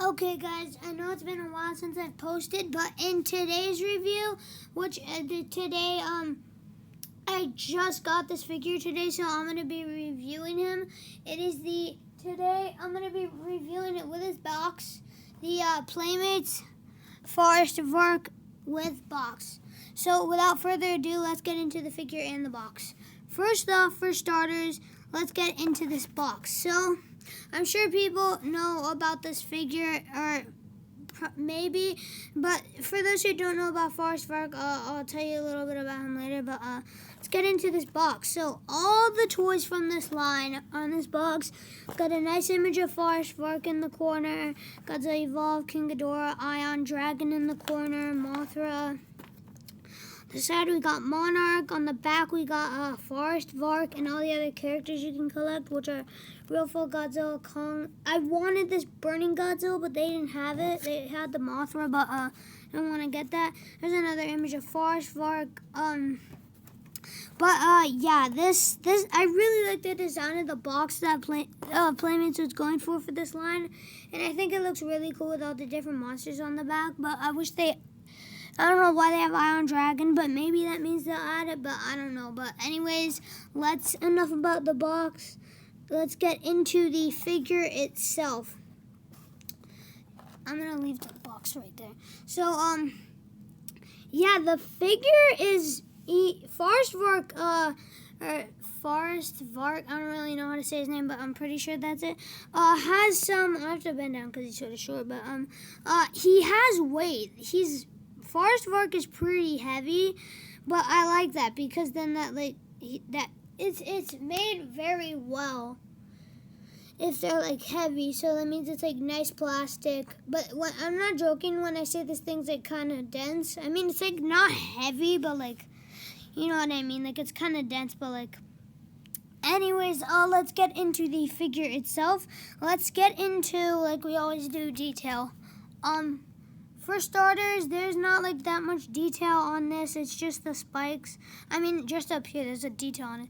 Okay guys, I know it's been a while since I've posted, but in today's review, which today I just got this figure today, so I'm going to be reviewing him. Today I'm going to be reviewing it with his box, the Playmates Forest Vark with box. So without further ado, let's get into the figure and the box. First off, for starters, let's get into this box. So I'm sure people know about this figure, or maybe, but for those who don't know about Forest Vark, I'll tell you a little bit about him later, but let's get into this box. So all the toys from this line on this box got a nice image of Forest Vark in the corner, Godzilla Evolved, King Ghidorah, Ion Dragon in the corner, Mothra. The side we got Monarch. On the back we got Forest Vark and all the other characters you can collect, which are Real Full Godzilla, Kong. I wanted this Burning Godzilla, but they didn't have it. They had the Mothra, but I don't want to get that. There's another image of Forest Vark. Yeah, this I really like the design of the box that Playmates was going for this line, and I think it looks really cool with all the different monsters on the back. But I don't know why they have Ion Dragon, but maybe that means they'll add it, but I don't know. But anyways, enough about the box. Let's get into the figure itself. I'm going to leave the box right there. So, yeah, the figure is Forest Vark, Forest Vark, I don't really know how to say his name, but I'm pretty sure that's it. Has some, I have to bend down because he's sort of short, but he has weight. Forest Vark is pretty heavy, but I like that because then it's made very well if they're heavy, so that means it's nice plastic. But I'm not joking when I say this thing's kind of dense. I mean, it's not heavy, but you know what I mean, it's kind of dense, but anyways, let's get into the figure itself. Let's get into, like we always do, detail. For starters, there's not that much detail on this. It's just the spikes. I mean, just up here, there's a detail on it.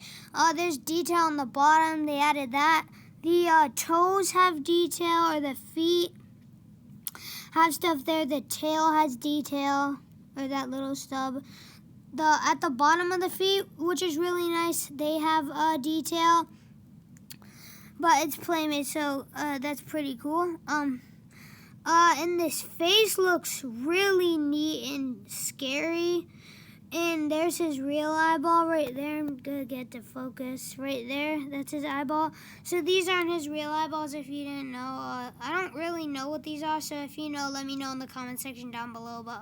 There's detail on the bottom. They added that. The toes have detail, or the feet have stuff there. The tail has detail, or that little stub. At the bottom of the feet, which is really nice, they have detail. But it's Playmates, so that's pretty cool. And this face looks really neat and scary. And there's his real eyeball right there. I'm gonna get to focus right there. That's his eyeball. So these aren't his real eyeballs, if you didn't know. I don't really know what these are, so if you know, let me know in the comment section down below. But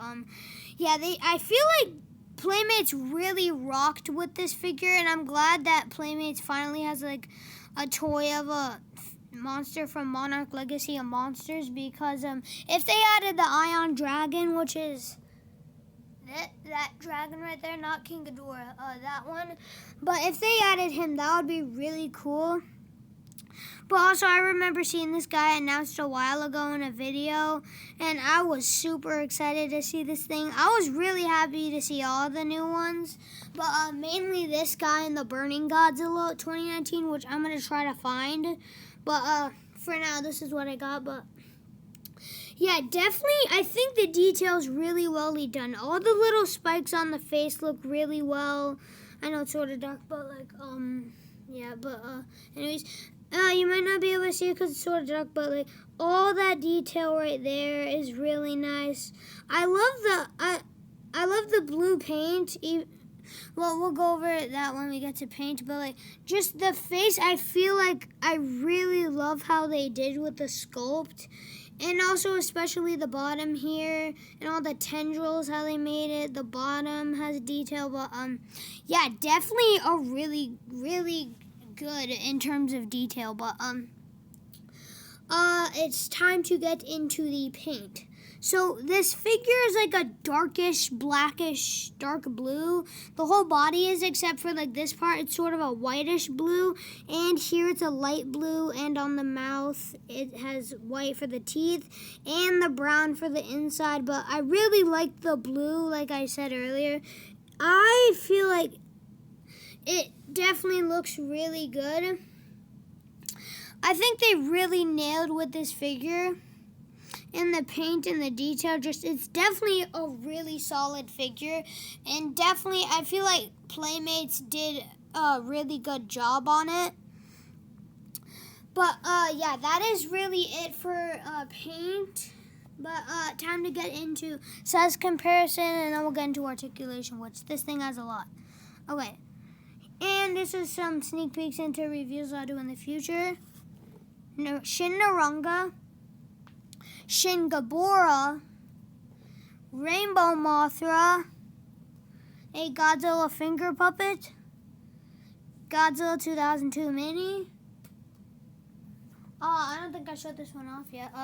yeah, I feel like Playmates really rocked with this figure, and I'm glad that Playmates finally has a toy of a monster from Monarch Legacy of Monsters, because if they added the Ion Dragon, which is that dragon right there, not King Ghidorah, that one, but if they added him, that would be really cool. But also, I remember seeing this guy announced a while ago in a video, and I was super excited to see this thing. I was really happy to see all the new ones, but mainly this guy and the Burning Godzilla 2019, which I'm going to try to find. But for now, this is what I got. But yeah, definitely, I think the detail's really well done. All the little spikes on the face look really well. I know it's sort of dark, but yeah, but anyways, you might not be able to see it because it's sort of dark, but all that detail right there is really nice. I love the blue paint. Well, we'll go over that when we get to paint, but just the face, I feel I really love how they did with the sculpt, and also especially the bottom here and all the tendrils, how they made it. The bottom has detail, but yeah, definitely a really, really good in terms of detail. But it's time to get into the paint. So this figure is a darkish, blackish, dark blue. The whole body is, except for this part, it's sort of a whitish blue. And here it's a light blue, and on the mouth it has white for the teeth and the brown for the inside. But I really like the blue, like I said earlier. I feel it definitely looks really good. I think they really nailed with this figure. in the paint and the detail. Just it's definitely a really solid figure, and definitely I feel like Playmates did a really good job on it. But yeah, that is really it for paint. But time to get into size comparison, and then we'll get into articulation, which this thing has a lot. Okay, and this is some sneak peeks into reviews I'll do in the future. Shin Naranga, Shin Gabora, Rainbow Mothra, a Godzilla finger puppet, Godzilla 2002 mini. I don't think I showed this one off yet.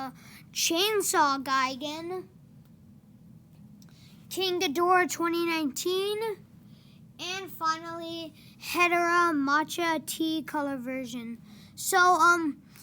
Chainsaw Gigan, King Ghidorah 2019, and finally Hedera Matcha T color version. So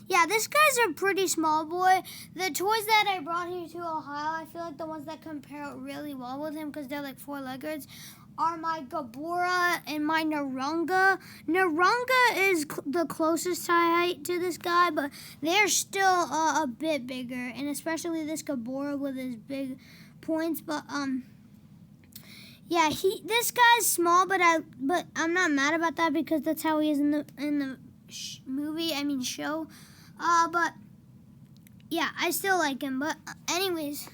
yeah, this guy's a pretty small boy. The toys that I brought here to Ohio, I feel like the ones that compare really well with him because they're like four-leggeds, are my Gabora and my Naranga. Naranga is the closest height to this guy, but they're still a bit bigger, and especially this Gabora with his big points. But yeah, this guy's small, but I'm not mad about that because that's how he is in the show. But yeah, I still like him. But anyways,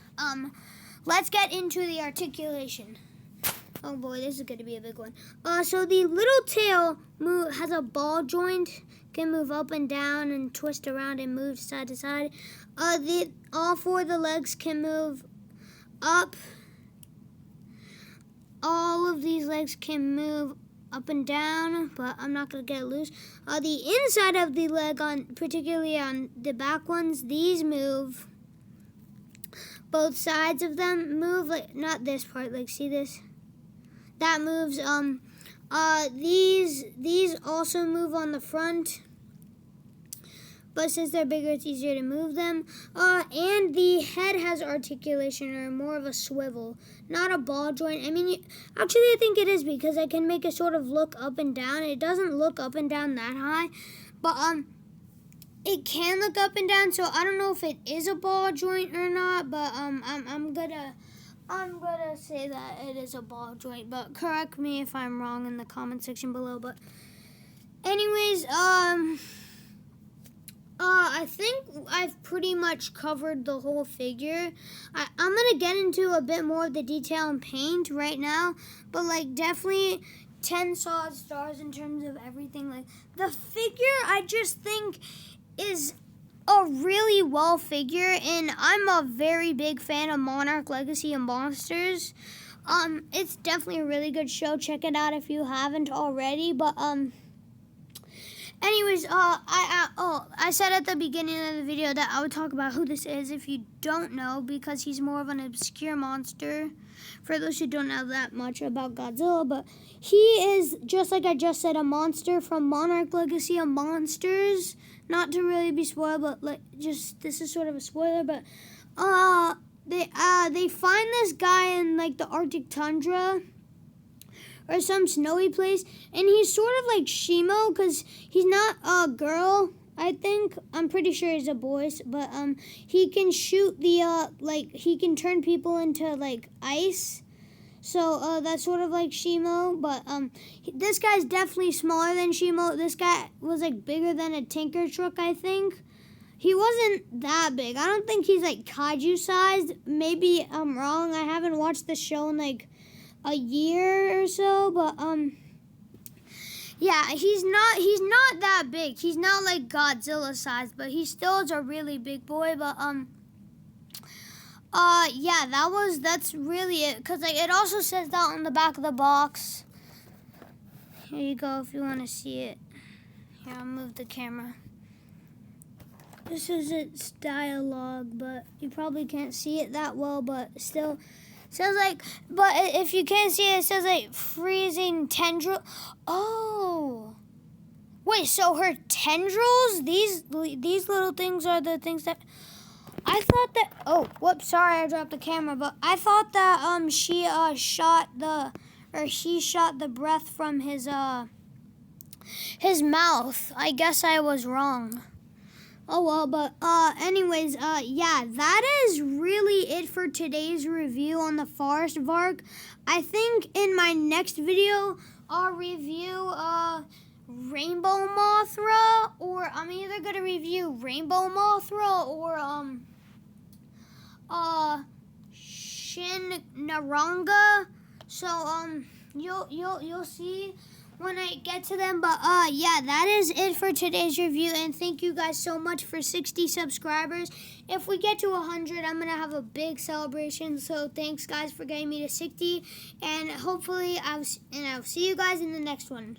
let's get into the articulation. Oh boy, this is going to be a big one. So the little tail has a ball joint, can move up and down and twist around and move side to side. All four of the legs can move up. All of these legs can move up and down, but I'm not going to get it loose. The inside of the leg, particularly on the back ones, these move. Both sides of them move, like not this part, like see this? That moves. These also move on the front, but since they're bigger, it's easier to move them. And the head has articulation, or more of a swivel, not a ball joint. I mean, actually, I think it is because I can make it sort of look up and down. It doesn't look up and down that high, but it can look up and down. So I don't know if it is a ball joint or not, but I'm gonna say that it is a ball joint, but correct me if I'm wrong in the comment section below. But anyways, I think I've pretty much covered the whole figure. I'm gonna get into a bit more of the detail and paint right now, but like definitely 10 solid stars in terms of everything. Like the figure, I just think is a really well figure, and I'm a very big fan of Monarch Legacy of Monsters. It's definitely a really good show. Check it out if you haven't already. But anyways, I said at the beginning of the video that I would talk about who this is if you don't know, because he's more of an obscure monster for those who don't know that much about Godzilla. But he is, just like I just said, a monster from Monarch Legacy of Monsters. Not to really be spoiled, but like just this is sort of a spoiler. But they find this guy in like the Arctic tundra or some snowy place, and he's sort of like Shimo because he's not a girl. I think I'm pretty sure he's a boy, but he can shoot the he can turn people into like ice. So that's sort of like Shimo, but this guy's definitely smaller than Shimo. This guy was like bigger than a Tinker Truck, I think. He wasn't that big. I don't think he's like kaiju sized. Maybe I'm wrong. I haven't watched the show in like a year or so, but yeah, he's not that big. He's not like Godzilla sized, but he still is a really big boy. But yeah, that's really it. Cause like it also says that on the back of the box. Here you go if you want to see it. Here, I'll move the camera. This is its dialogue, but you probably can't see it that well. But still, it says like. But if you can't see it, it says like freezing tendril. Oh, wait. So her tendrils? These little things are the things that. I thought that, oh, whoops, sorry I dropped the camera, but I thought that he shot the breath from his mouth. I guess I was wrong. Oh well, but anyways, yeah, that is really it for today's review on the forest vark. I think in my next video I'll review rainbow mothra, or I'm either gonna review rainbow mothra or shin naranga. So you'll see when I get to them. But yeah, that is it for today's review, and thank you guys so much for 60 subscribers. If we get to 100, I'm gonna have a big celebration. So thanks guys for getting me to 60, and hopefully I'll see you guys in the next one.